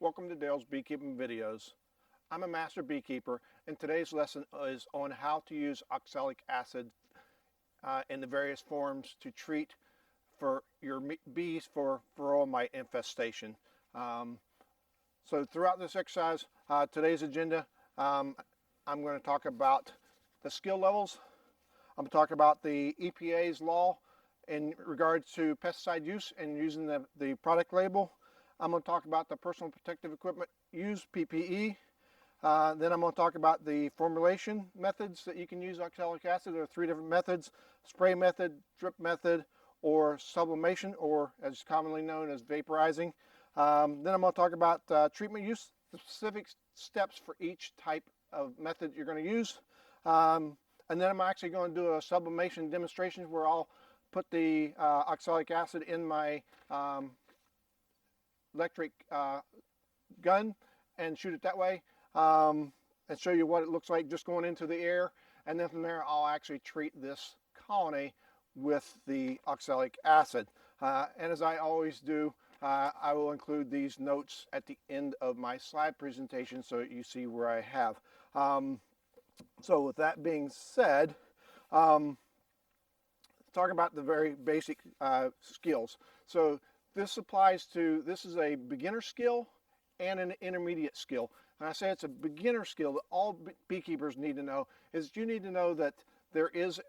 Welcome to Dale's Beekeeping Videos. I'm a master beekeeper, and today's lesson is on how to use oxalic acid in the various forms to treat for your bees for Varroa Mite infestation. So throughout this exercise, today's agenda, I'm going to talk about the skill levels. I'm going to talk about the EPA's law in regards to pesticide use and using the product label. I'm going to talk about the personal protective equipment use, PPE. Then I'm going to talk about the formulation methods that you can use oxalic acid. There are 3 different methods: spray method, drip method, or sublimation, or as commonly known as vaporizing. Then I'm going to talk about treatment use, the specific steps for each type of method you're going to use. And then I'm actually going to do a sublimation demonstration where I'll put the oxalic acid in my electric gun and shoot it that way, and show you what it looks like just going into the air. And then from there I'll actually treat this colony with the oxalic acid. And as I always do, I will include these notes at the end of my slide presentation so that you see where I have. So with that being said, talking about the very basic skills. So this applies to, this is a beginner skill and an intermediate skill. And I say it's a beginner skill that all beekeepers need to know, is you need to know that there is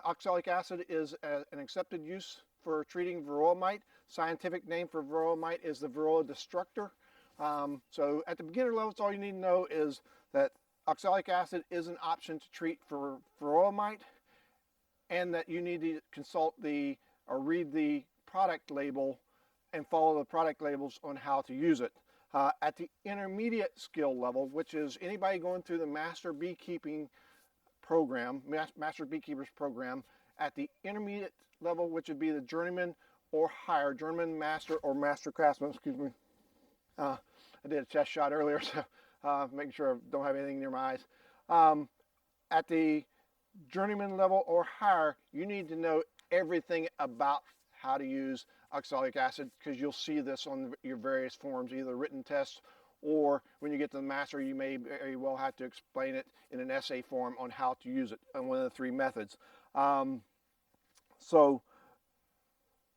oxalic acid is an accepted use for treating Varroa Mite. Scientific name for Varroa Mite is the Varroa destructor. So at the beginner level, all you need to know is that oxalic acid is an option to treat for Varroa Mite, and that you need to consult or read the product label and follow the product labels on how to use it. At the intermediate skill level, which is anybody going through the Master Beekeeping Program, Master Beekeepers Program, at the intermediate level, which would be the Journeyman or higher, Journeyman, Master, or Master Craftsman, excuse me. I did a chest shot earlier, so making sure I don't have anything near my eyes. At the Journeyman level or higher, you need to know everything about how to use oxalic acid, because you'll see this on your various forms, either written tests, or when you get to the master, you may very well have to explain it in an essay form on how to use it on one of the 3 methods. So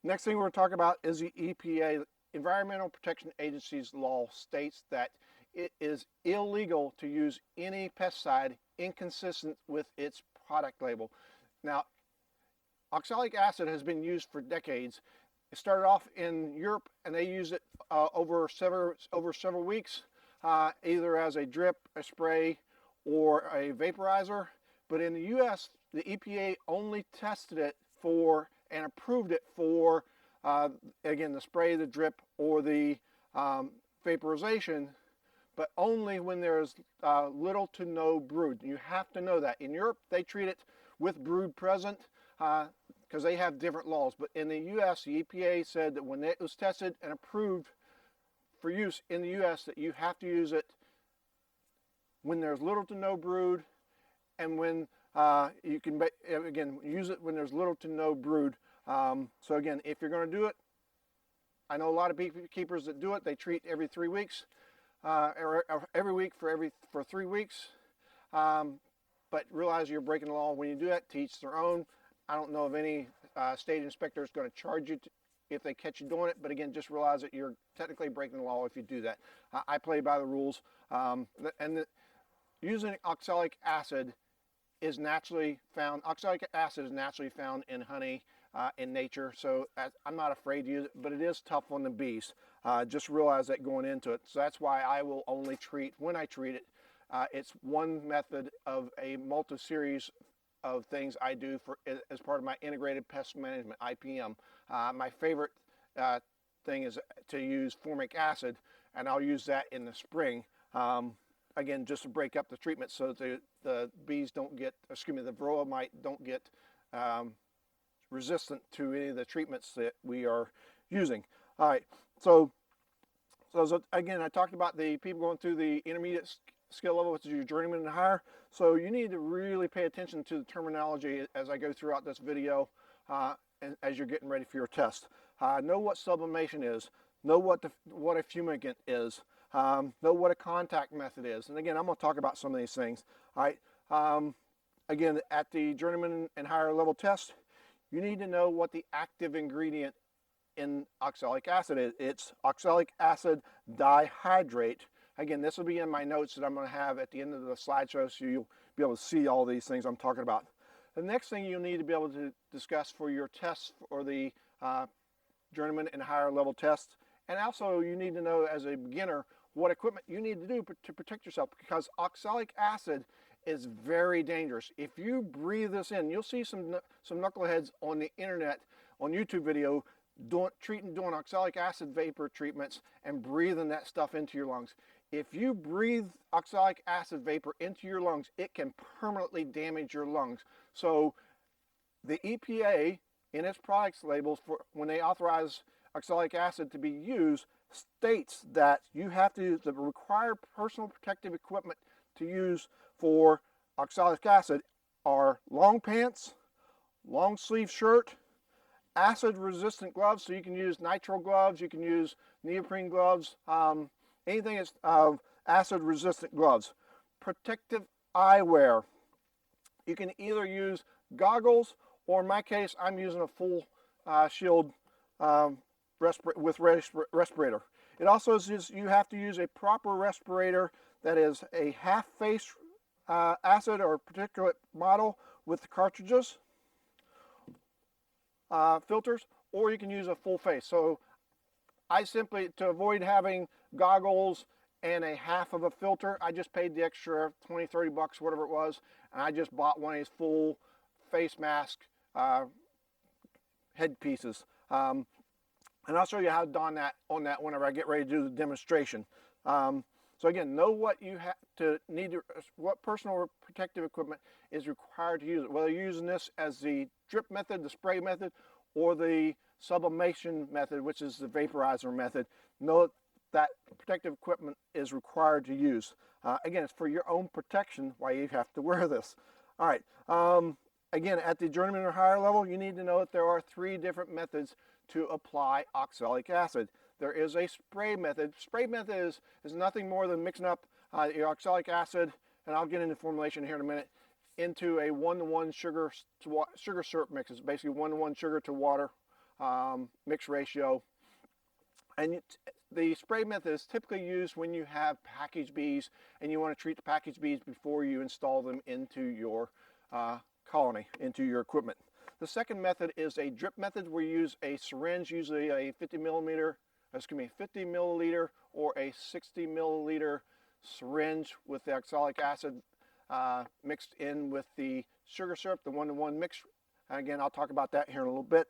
next thing we're going to talk about is the EPA, Environmental Protection Agency's law states that it is illegal to use any pesticide inconsistent with its product label. Now, oxalic acid has been used for decades. It started off in Europe, and they used it over several weeks, either as a drip, a spray, or a vaporizer. But in the U.S., the EPA only tested it for and approved it for, again, the spray, the drip, or the vaporization, but only when there's little to no brood. You have to know that. In Europe, they treat it with brood present, because they have different laws. But in the U.S., the EPA said that when it was tested and approved for use in the U.S., that you have to use it when there's little to no brood, and when you can, again, use it when there's little to no brood. So again, if you're going to do it, I know a lot of beekeepers that do it, they treat every 3 weeks, or every week for 3 weeks. But realize you're breaking the law when you do that. To each their own. I don't know of any state inspector is going to charge you if they catch you doing it, but again, just realize that you're technically breaking the law if you do that. I play by the rules, using oxalic acid is naturally found. Oxalic acid is naturally found in honey, in nature, so I'm not afraid to use it, but it is tough on the bees. Just realize that going into it. So that's why I will only treat, when I treat it, it's one method of a multi-series of things I do as part of my integrated pest management, IPM. My favorite thing is to use formic acid, and I'll use that in the spring, again, just to break up the treatment so that the bees don't get, excuse me, the Varroa Mite don't get resistant to any of the treatments that we are using. All right, so again, I talked about the people going through the intermediate skill level, which is your Journeyman and higher. So you need to really pay attention to the terminology as I go throughout this video, and as you're getting ready for your test. Know what sublimation is. Know what a fumigant is. know what a contact method is. And again, I'm going to talk about some of these things. All right. Again, at the Journeyman and higher level test, you need to know what the active ingredient in oxalic acid is. It's oxalic acid dihydrate. Again, this will be in my notes that I'm going to have at the end of the slideshow, so you'll be able to see all these things I'm talking about. The next thing you'll need to be able to discuss for your tests for the Journeyman and higher level tests, and also you need to know as a beginner what equipment you need to do to protect yourself, because oxalic acid is very dangerous. If you breathe this in, you'll see some knuckleheads on the internet, on YouTube video, doing oxalic acid vapor treatments and breathing that stuff into your lungs. If you breathe oxalic acid vapor into your lungs, it can permanently damage your lungs. So the EPA, in its products labels, for when they authorize oxalic acid to be used, states that you have to use the required personal protective equipment to use for oxalic acid are long pants, long sleeve shirt, acid resistant gloves, so you can use nitrile gloves, you can use neoprene gloves, anything that's acid resistant gloves. Protective eyewear. You can either use goggles, or in my case, I'm using a full shield with respirator. It also says you have to use a proper respirator that is a half face acid or particulate model with the cartridges, filters, or you can use a full face. So I simply, to avoid having goggles and a half of a filter, I just paid the extra 20, 30 bucks, whatever it was, and I just bought one of these full face mask head pieces. And I'll show you how to don that on that whenever I get ready to do the demonstration. So again, know what you have to what personal protective equipment is required to use it. Whether you're using this as the drip method, the spray method, or the sublimation method, which is the vaporizer method, know that protective equipment is required to use. Again, it's for your own protection why you have to wear this. All right. Again, at the Journeyman or higher level, you need to know that there are 3 different methods to apply oxalic acid. There is a spray method. Spray method is nothing more than mixing up your oxalic acid, and I'll get into formulation here in a minute, into a 1-to-1 sugar syrup mix. It's basically 1-to-1 sugar to water mix ratio. And the spray method is typically used when you have package bees and you want to treat the package bees before you install them into your colony, into your equipment. The second method is a drip method where you use a syringe, usually a 50 milliliter or a 60 milliliter syringe with the oxalic acid mixed in with the sugar syrup, the 1-to-1 mix. And again, I'll talk about that here in a little bit,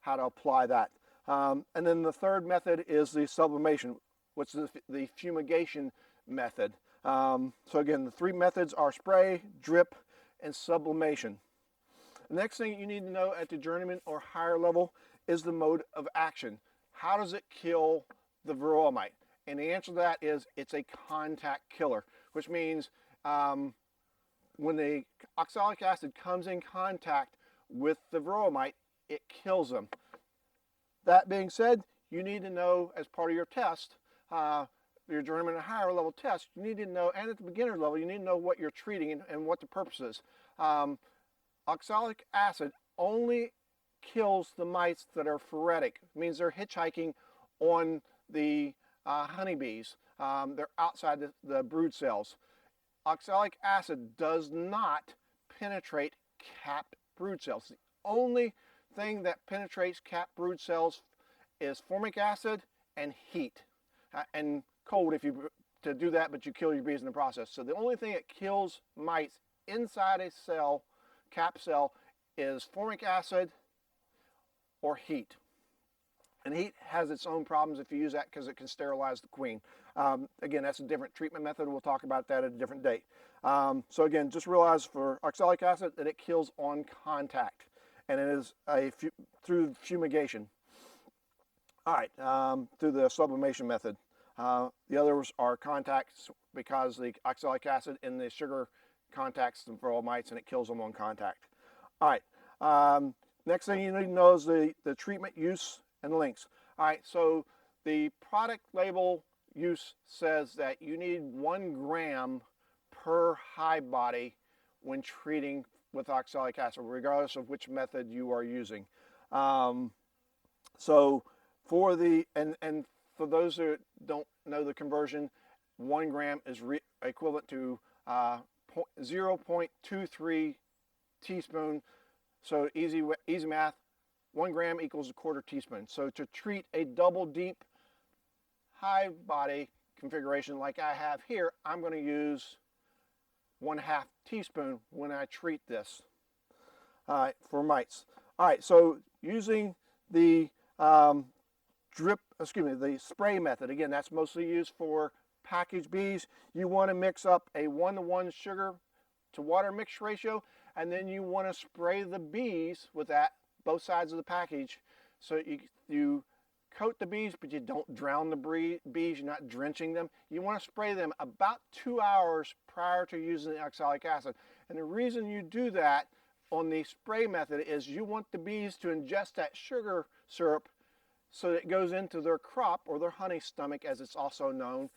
how to apply that. And then the third method is the sublimation, which is the fumigation method. So again, the 3 methods are spray, drip, and sublimation. The next thing you need to know at the Journeyman or higher level is the mode of action. How does it kill the Varroa mite? And the answer to that is it's a contact killer, which means when the oxalic acid comes in contact with the Varroa mite, it kills them. That being said, you need to know as part of your test, your Journeyman and higher level test, you need to know, and at the beginner level, you need to know what you're treating and what the purpose is. Oxalic acid only kills the mites that are phoretic. It means they're hitchhiking on the honeybees. They're outside the brood cells. Oxalic acid does not penetrate capped brood cells. The only thing that penetrates capped brood cells is formic acid and heat, and cold if you to do that, but you kill your bees in the process. So the only thing that kills mites inside a cell, cap cell, is formic acid or heat. And heat has its own problems if you use that because it can sterilize the queen. Again, that's a different treatment method. We'll talk about that at a different date. So again, just realize for oxalic acid that it kills on contact, and it is through fumigation. All right, through the sublimation method. The others are contacts because the oxalic acid in the sugar contacts the Varroa mites and it kills them on contact. All right, next thing you need to know is the treatment use and links. All right, so the product label use says that you need 1 gram per hive body when treating with oxalic acid, regardless of which method you are using. So for the, and for those that don't know the conversion, 1 gram is equivalent to 0.23 teaspoon. So easy math, 1 gram equals 1/4 teaspoon. So to treat a double deep hive body configuration like I have here, I'm going to use 1/2 teaspoon when I treat this for mites. All right, so using the the spray method, again, that's mostly used for packaged bees. You want to mix up a 1-to-1 sugar to water mix ratio, and then you want to spray the bees with that, both sides of the package. So you coat the bees, but you don't drown the bees, you're not drenching them. You want to spray them about 2 hours prior to using the oxalic acid. And the reason you do that on the spray method is you want the bees to ingest that sugar syrup so that it goes into their crop, or their honey stomach as it's also known,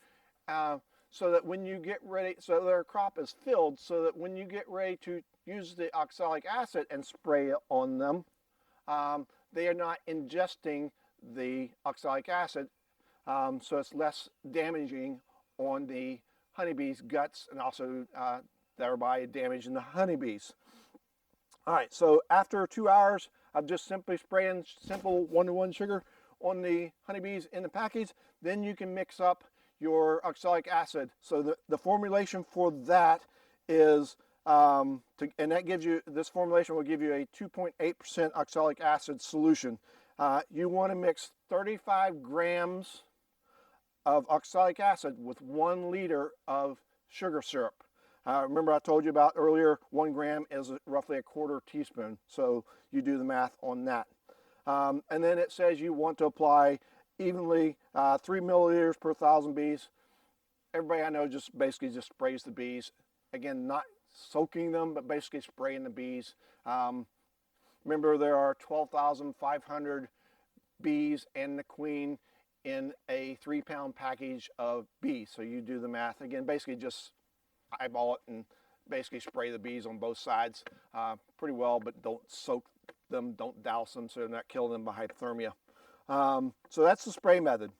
so that when you get ready, so their crop is filled, so that when you get ready to use the oxalic acid and spray it on them, they are not ingesting the oxalic acid, so it's less damaging on the honeybees' guts, and also thereby damaging the honeybees. All right, so after 2 hours of just simply spraying simple 1-to-1 sugar on the honeybees in the package, then you can mix up your oxalic acid. So the formulation for that is, and that gives you, this formulation will give you a 2.8% oxalic acid solution. You want to mix 35 grams of oxalic acid with 1 liter of sugar syrup. Remember I told you about earlier, 1 gram is roughly 1/4 teaspoon. So you do the math on that. And then it says you want to apply evenly 3 milliliters per 1,000 bees. Everybody I know just basically just sprays the bees. Again, not soaking them, but basically spraying the bees. Remember, there are 12,500 bees and the queen in a 3-pound package of bees. So you do the math. Again, basically just eyeball it and basically spray the bees on both sides pretty well, but don't soak them, don't douse them, so not kill them by hypothermia. So that's the spray method.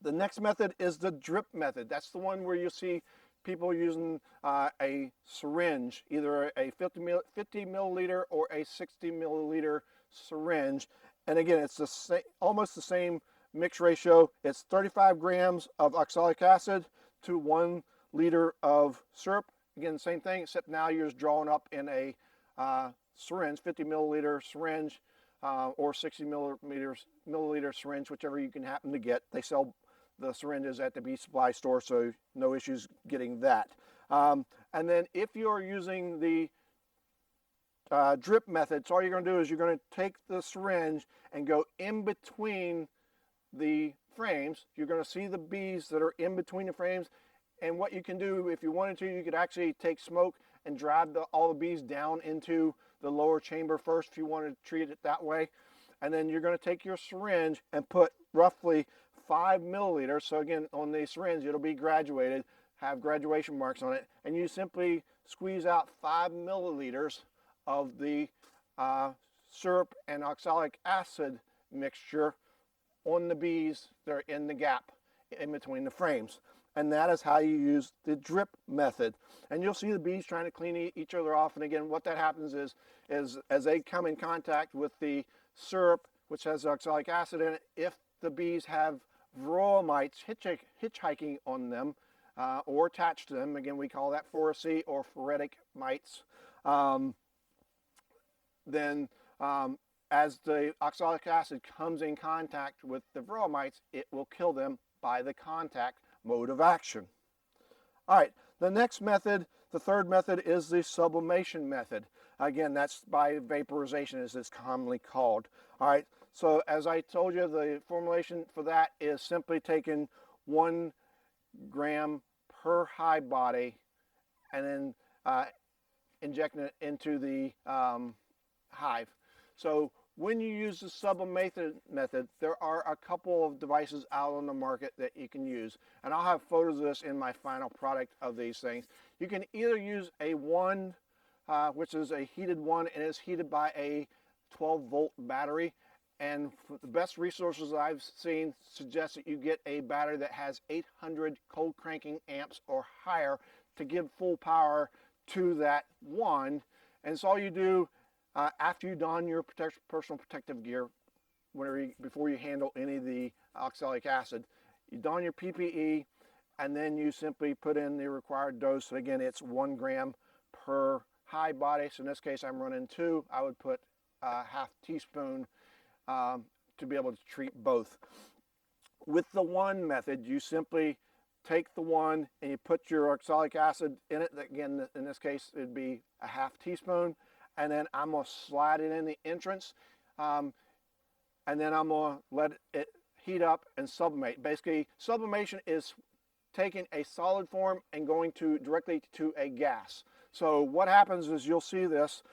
The next method is the drip method. That's the one where you see people using a syringe, either a 50 milliliter or a 60 milliliter syringe. And again, it's the same, almost the same mix ratio. It's 35 grams of oxalic acid to 1 liter of syrup. Again, same thing, except now you're just drawing up in a syringe, 50 milliliter syringe, or 60 milliliter syringe, whichever you can happen to get. They sell the syringes at the bee supply store, so no issues getting that. And then if you're using the drip method, so all you're going to do is you're going to take the syringe and go in between the frames. You're going to see the bees that are in between the frames, and what you can do, if you wanted to, you could actually take smoke and drive all the bees down into the lower chamber first if you wanted to treat it that way. And then you're going to take your syringe and put roughly 5 milliliters. So again, on the syringe, it'll be graduated, have graduation marks on it, and you simply squeeze out 5 milliliters of the syrup and oxalic acid mixture on the bees that are in the gap in between the frames. And that is how you use the drip method. And you'll see the bees trying to clean each other off. And again, what that happens is as they come in contact with the syrup, which has oxalic acid in it, if the bees have Varroa mites hitchhiking on them or attached to them, again, we call that Phoraceae or phoretic mites, then as the oxalic acid comes in contact with the Varroa mites, it will kill them by the contact mode of action. All right, the next method, the third method, is the sublimation method. Again, that's by vaporization, as it's commonly called. All right, so as I told you, the formulation for that is simply taking 1 gram per hive body and then injecting it into the hive. So when you use the sublimation method, there are a couple of devices out on the market that you can use. And I'll have photos of this in my final product of these things. You can either use a one, which is a heated one, and is heated by a 12-volt battery. And the best resources that I've seen suggest that you get a battery that has 800 cold cranking amps or higher to give full power to that one. And so all you do after you don your personal protective gear, before you handle any of the oxalic acid, you don your PPE, and then you simply put in the required dose. So again, it's 1 gram per hive body. So in this case, I'm running 2. I would put a half teaspoon to be able to treat both. With the one method, you simply take the one and you put your oxalic acid in it. Again, in this case, it'd be a half teaspoon. And then I'm going to slide it in the entrance. And then I'm going to let it heat up and sublimate. Basically, sublimation is taking a solid form and going directly to a gas. So what happens is, you'll see this.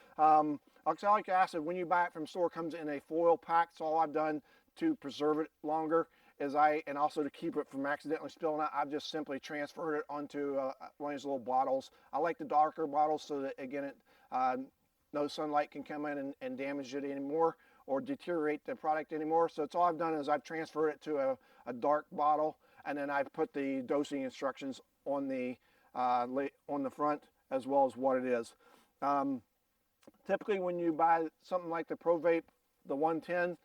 Oxalic acid, when you buy it from store, comes in a foil pack. So all I've done to preserve it longer is and also to keep it from accidentally spilling out, I've just simply transferred it onto one of these little bottles. I like the darker bottles so that, again, no sunlight can come in and damage it anymore or deteriorate the product anymore. So it's all I've done is I've transferred it to a dark bottle, and then I've put the dosing instructions on the front, as well as what it is. Typically, when you buy something like the ProVape, the 110,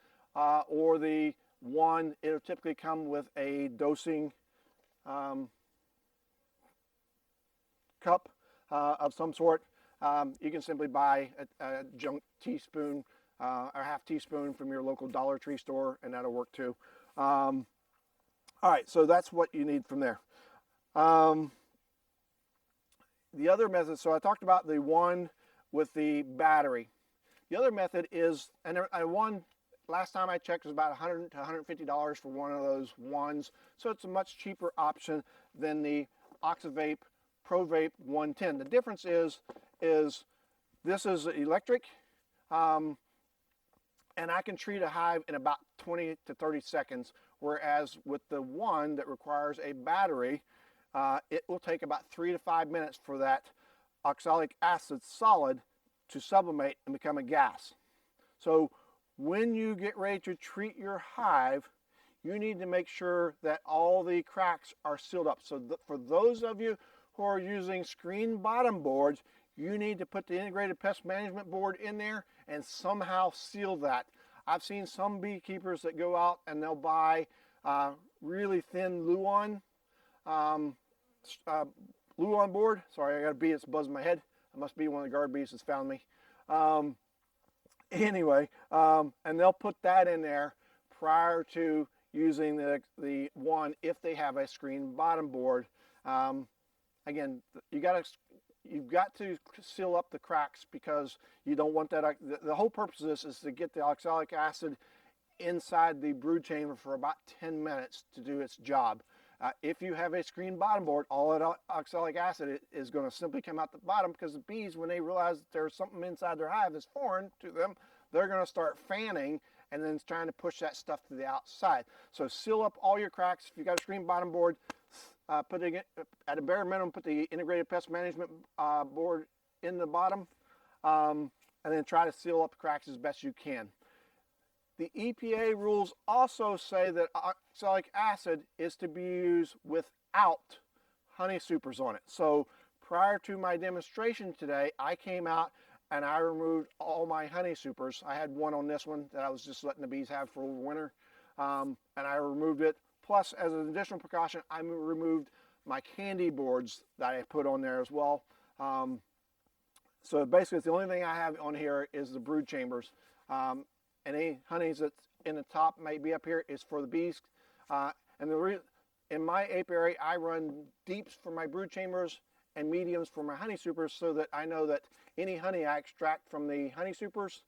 or the one, it'll typically come with a dosing cup of some sort. You can simply buy a junk teaspoon or half teaspoon from your local Dollar Tree store, and that'll work too. All right, so that's what you need from there. The other method, so I talked about the one with the battery. The other method is, and one, last time I checked, was about $100 to $150 for one of those ones. So it's a much cheaper option than the Oxavape ProVape 110. The difference is this is electric, and I can treat a hive in about 20 to 30 seconds, whereas with the one that requires a battery, it will take about 3 to 5 minutes for that oxalic acid solid to sublimate and become a gas. So when you get ready to treat your hive, you need to make sure that all the cracks are sealed up. So for those of you who are using screen bottom boards, you need to put the integrated pest management board in there and somehow seal that. I've seen some beekeepers that go out and they'll buy really thin Luan board. Sorry, I got a bee that's buzzing my head. It must be one of the guard bees that's found me. Anyway, and they'll put that in there prior to using the one if they have a screen bottom board. Again, you've got to seal up the cracks, because you don't want that. The whole purpose of this is to get the oxalic acid inside the brood chamber for about 10 minutes to do its job. If you have a screen bottom board, all that oxalic acid is going to simply come out the bottom, because the bees, when they realize that there's something inside their hive that's foreign to them, they're going to start fanning and then trying to push that stuff to the outside. So seal up all your cracks. If you've got a screen bottom board, putting it at a bare minimum, put the integrated pest management board in the bottom, and then try to seal up the cracks as best you can. The EPA rules also say that oxalic acid is to be used without honey supers on it. So prior to my demonstration today, I came out and I removed all my honey supers. I had one on this one that I was just letting the bees have for winter, and I removed it. Plus, as an additional precaution, I removed my candy boards that I put on there as well. So basically, the only thing I have on here is the brood chambers. Any honeys that's in the top may be up here is for the bees. In my apiary, I run deeps for my brood chambers and mediums for my honey supers, so that I know that any honey I extract from the honey supers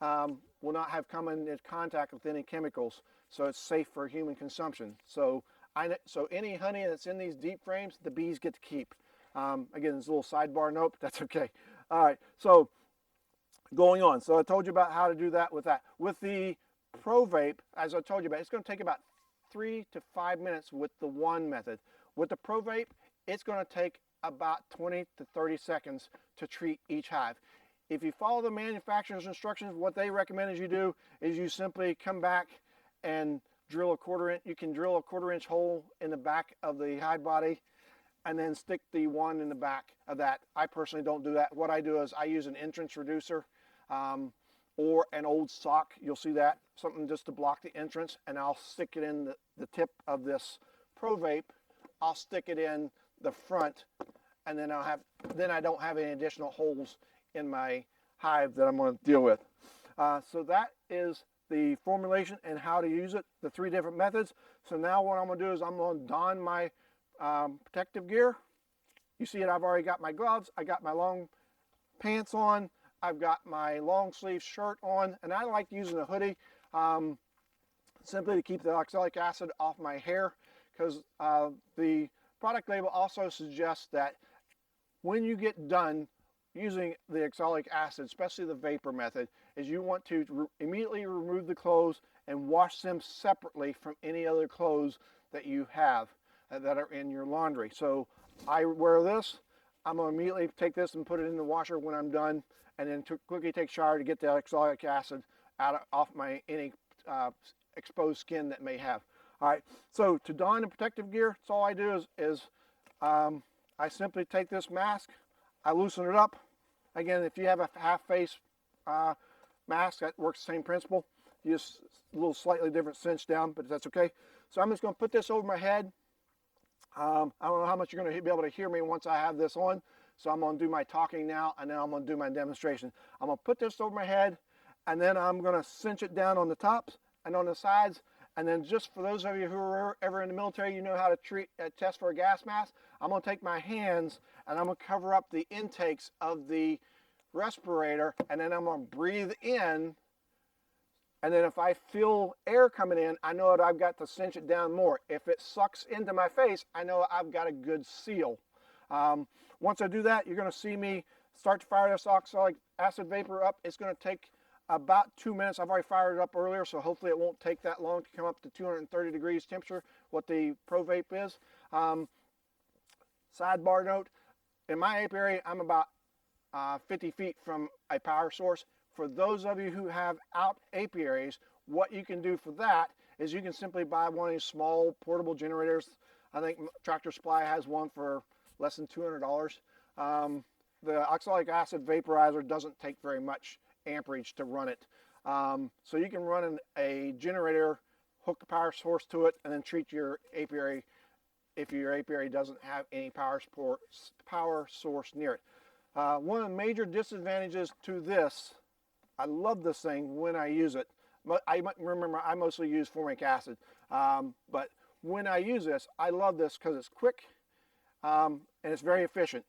will not have come into contact with any chemicals, so it's safe for human consumption. So any honey that's in these deep frames, the bees get to keep. Again, there's a little sidebar note, but that's okay. All right, so going on. So I told you about how to do that with that. With the Pro Vape, as I told you about, it's going to take about 3 to 5 minutes with the one method. With the Pro Vape, it's going to take about 20 to 30 seconds to treat each hive. If you follow the manufacturer's instructions, what they recommend is you do is you simply come back and drill a 1/4 inch. You can drill a 1/4 inch hole in the back of the hive body and then stick the one in the back of that. I personally don't do that. What I do is I use an entrance reducer or an old sock. You'll see that, something just to block the entrance, and I'll stick it in the tip of this Pro Vape. I'll stick it in the front, and then I don't have any additional holes in my hive that I'm going to deal with. So that is the formulation and how to use it, the 3 different methods. So now what I'm going to do is I'm going to don my protective gear. You see it, I've already got my gloves, I got my long pants on, I've got my long sleeve shirt on, and I like using a hoodie simply to keep the oxalic acid off my hair, because the product label also suggests that when you get done using the oxalic acid, especially the vapor method, is you want to immediately remove the clothes and wash them separately from any other clothes that you have that are in your laundry. So I wear this, I'm going to immediately take this and put it in the washer when I'm done, and then quickly take a shower to get the oxalic acid off my any exposed skin that may have. All right, so to don the protective gear, that's all I do is I simply take this mask, I loosen it up. Again, if you have a half face mask, that works the same principle. You just a little slightly different cinch down, but that's okay. So I'm just going to put this over my head. I don't know how much you're going to be able to hear me once I have this on, so I'm going to do my talking now, and then I'm going to do my demonstration. I'm going to put this over my head, and then I'm going to cinch it down on the tops and on the sides, and then just for those of you who are ever in the military, you know how to test for a gas mask. I'm going to take my hands, and I'm going to cover up the intakes of the respirator, and then I'm going to breathe in. And then if I feel air coming in, I know that I've got to cinch it down more. If it sucks into my face, I know I've got a good seal. Once I do that, you're going to see me start to fire this oxalic acid vapor up. It's going to take about 2 minutes. I've already fired it up earlier, so hopefully it won't take that long to come up to 230 degrees temperature, what the Pro Vape is. Sidebar note, in my apiary, I'm about 50 feet from a power source. For those of you who have out apiaries, what you can do for that is you can simply buy one of these small portable generators. I think Tractor Supply has one for less than $200. The oxalic acid vaporizer doesn't take very much amperage to run it. So you can run a generator, hook a power source to it, and then treat your apiary if your apiary doesn't have any power source near it. One of the major disadvantages to this, I love this thing when I use it. Remember, I mostly use formic acid, but when I use this, I love this because it's quick and it's very efficient.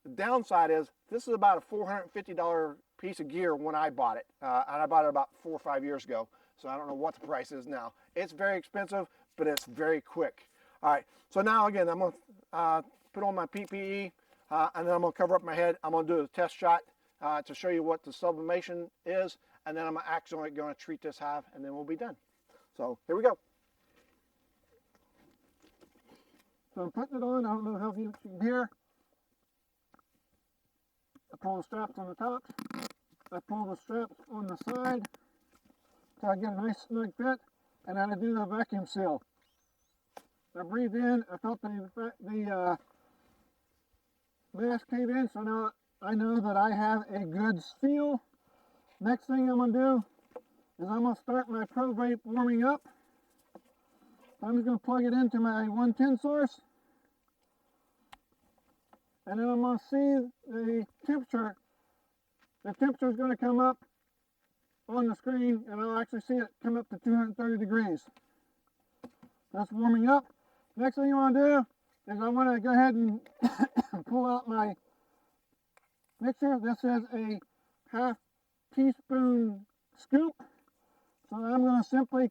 The downside is this is about a $450 piece of gear when I bought it, and I bought it about 4 or 5 years ago, so I don't know what the price is now. It's very expensive, but it's very quick. All right, so now again, I'm going to put on my PPE, and then I'm going to cover up my head. I'm going to do a test shot to show you what the sublimation is, and then I'm actually going to treat this hive, and then we'll be done. So here we go. So I'm putting it on. I don't know how you can hear. I pull the straps on the top. I pull the straps on the side so I get a nice snug fit, and then I do the vacuum seal. I breathed in. I felt the mask cave in, so now I know that I have a good seal. Next thing I'm going to do is I'm going to start my Pro Vape warming up. I'm just going to plug it into my 110 source. And then I'm going to see the temperature. The temperature is going to come up on the screen, and I'll actually see it come up to 230 degrees. That's warming up. Next thing you want to do is I want to go ahead and pull out my mixture. This is a half teaspoon scoop. So I'm going to simply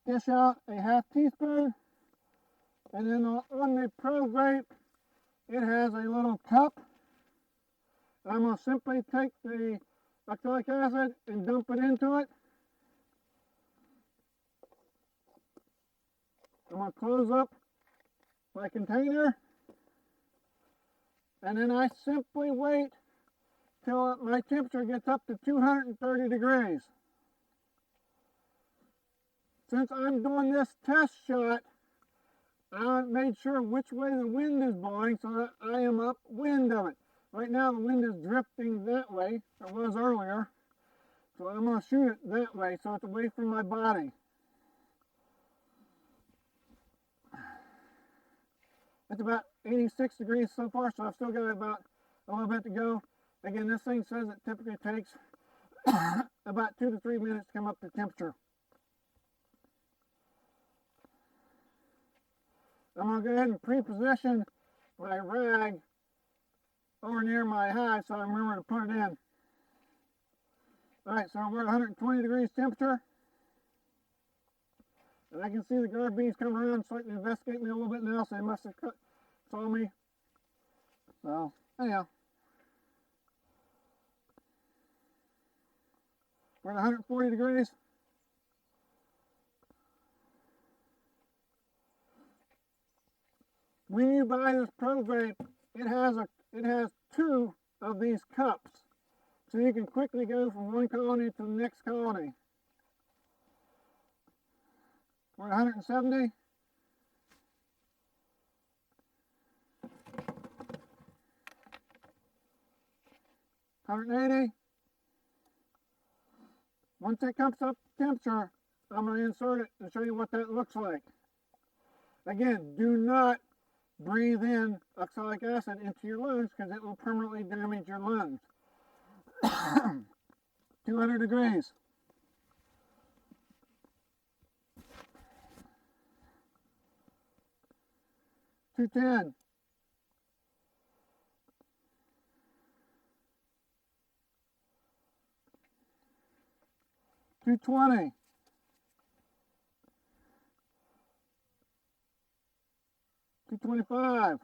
dish out a half teaspoon. And then on the Pro Vape, it has a little cup. I'm going to simply take the oxalic acid and dump it into it. I'm going to close up my container, and then I simply wait till my temperature gets up to 230 degrees. Since I'm doing this test shot, I made sure which way the wind is blowing so that I am upwind of it. Right now the wind is drifting that way, it was earlier, so I'm going to shoot it that way so it's away from my body. It's about 86 degrees so far, so I've still got about a little bit to go. Again, this thing says it typically takes about 2 to 3 minutes to come up to temperature. I'm going to go ahead and pre-position my rag over near my hive so I remember to put it in. Alright, so we're at 120 degrees temperature. And I can see the guard bees coming around starting to investigate me a little bit now, so they must have saw me. So, anyhow. We're at 140 degrees. When you buy this program, it has 2 of these cups, so you can quickly go from one colony to the next colony. We're at 170. 180. Once it comes up to temperature, I'm going to insert it and show you what that looks like. Again, do not breathe in oxalic acid into your lungs because it will permanently damage your lungs. 200 degrees. 210. 220. 225.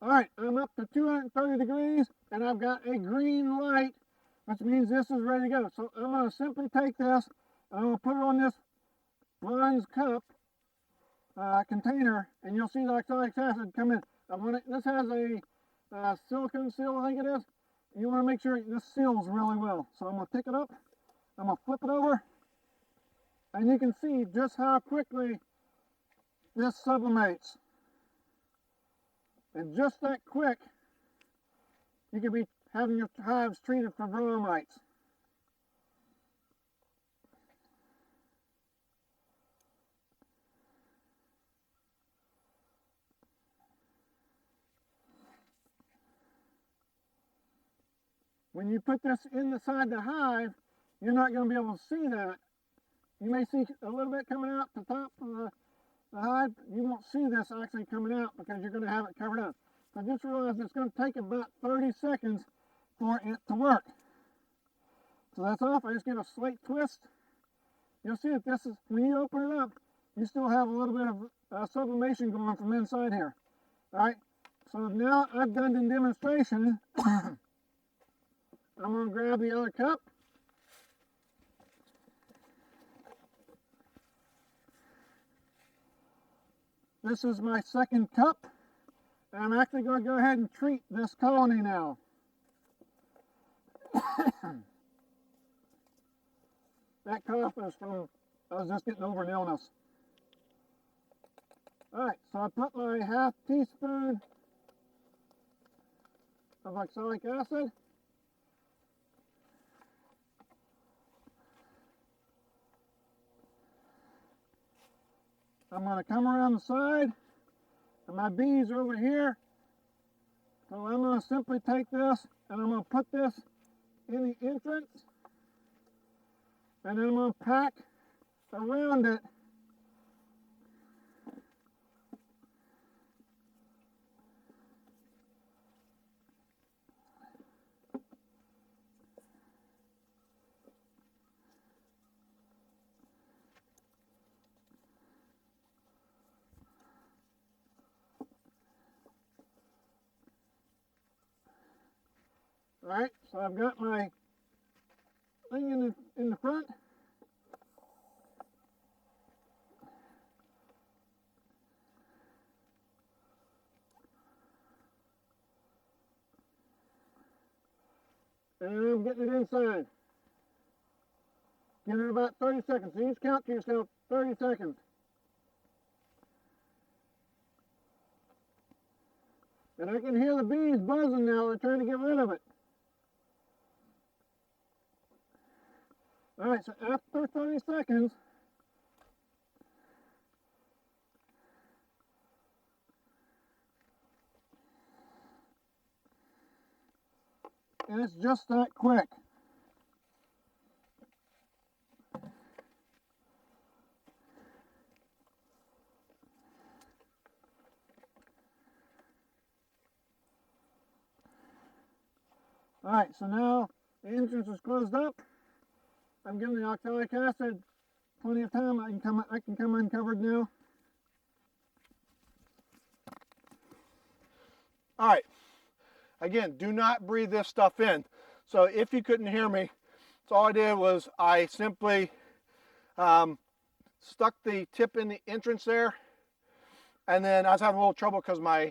All right, I'm up to 230 degrees and I've got a green light, which means this is ready to go. So I'm going to simply take this and I'm going to put it on this bronze cup container, and you'll see the oxalic acid come in. This has a silicone seal, I think it is. You want to make sure this seals really well. So I'm going to pick it up, I'm going to flip it over, and you can see just how quickly this sublimates. And just that quick, you could be having your hives treated for Varroa mites. When you put this inside the hive, you're not going to be able to see that. You may see a little bit coming out the top of the hive. You won't see this actually coming out because you're going to have it covered up. So just realize it's going to take about 30 seconds for it to work. So that's off. I just give a slight twist. You'll see that this is, when you open it up, you still have a little bit of sublimation going from inside here. All right, so now I've done the demonstration. I'm going to grab the other cup. This is my second cup, and I'm actually going to go ahead and treat this colony now. That cough is from, I was just getting over an illness. Alright, so I put my half teaspoon of oxalic acid. I'm going to come around the side, and my bees are over here. So I'm going to simply take this, and I'm going to put this in the entrance, and then I'm going to pack around it. Alright, so I've got my thing in the front. And I'm getting it inside. Give it about 30 seconds. So you just count to yourself 30 seconds. And I can hear the bees buzzing now. They're trying to get rid of it. Alright, so after 30 seconds, and it's just that quick. Alright, so now the entrance is closed up. I'm giving the oxalic acid plenty of time. I can come uncovered now. Alright, again, do not breathe this stuff in. So if you couldn't hear me, so all I did was I simply stuck the tip in the entrance there, and then I was having a little trouble because my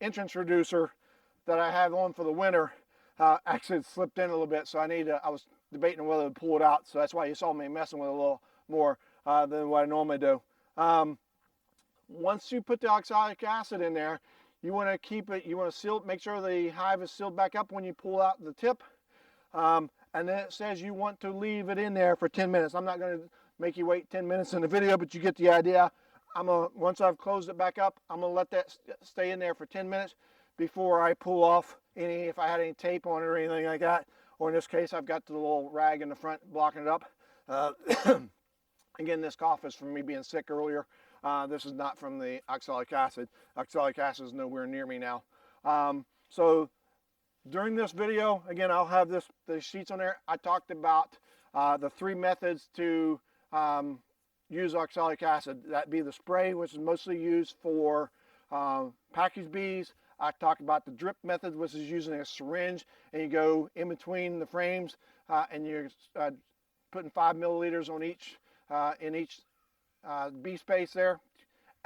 entrance reducer that I have on for the winter actually slipped in a little bit, so I was debating whether to pull it out, so that's why you saw me messing with it a little more than what I normally do. Once you put the oxalic acid in there, you want to keep it, you want to seal, make sure the hive is sealed back up when you pull out the tip. And then it says you want to leave it in there for 10 minutes. I'm not going to make you wait 10 minutes in the video, but you get the idea. Once I've closed it back up, I'm going to let that stay in there for 10 minutes before I pull off if I had any tape on it or anything like that. Or in this case, I've got the little rag in the front blocking it up. Again, this cough is from me being sick earlier. This is not from the oxalic acid. Oxalic acid is nowhere near me now. So during this video, again, I'll have the sheets on there. I talked about the 3 methods to use oxalic acid. That'd be the spray, which is mostly used for package bees. I talked about the drip method, which is using a syringe, and you go in between the frames, and you're putting 5 milliliters on each in each bee space there.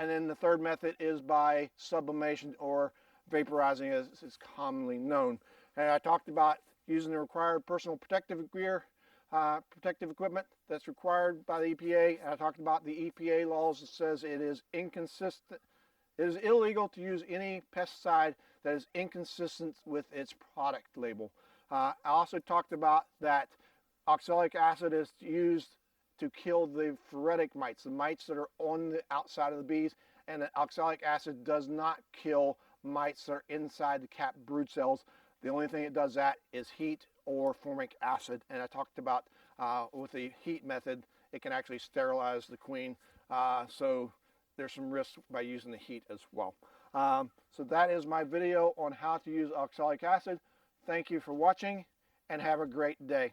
And then the third method is by sublimation, or vaporizing as it's commonly known. And I talked about using the required personal protective gear, protective equipment that's required by the EPA. And I talked about the EPA laws that says it is inconsistent. It is illegal to use any pesticide that is inconsistent with its product label. I also talked about that oxalic acid is used to kill the phoretic mites, the mites that are on the outside of the bees, and that oxalic acid does not kill mites that are inside the capped brood cells. The only thing that does that is heat or formic acid. And I talked about with the heat method, it can actually sterilize the queen. So there's some risk by using the heat as well. So that is my video on how to use oxalic acid. Thank you for watching, and have a great day.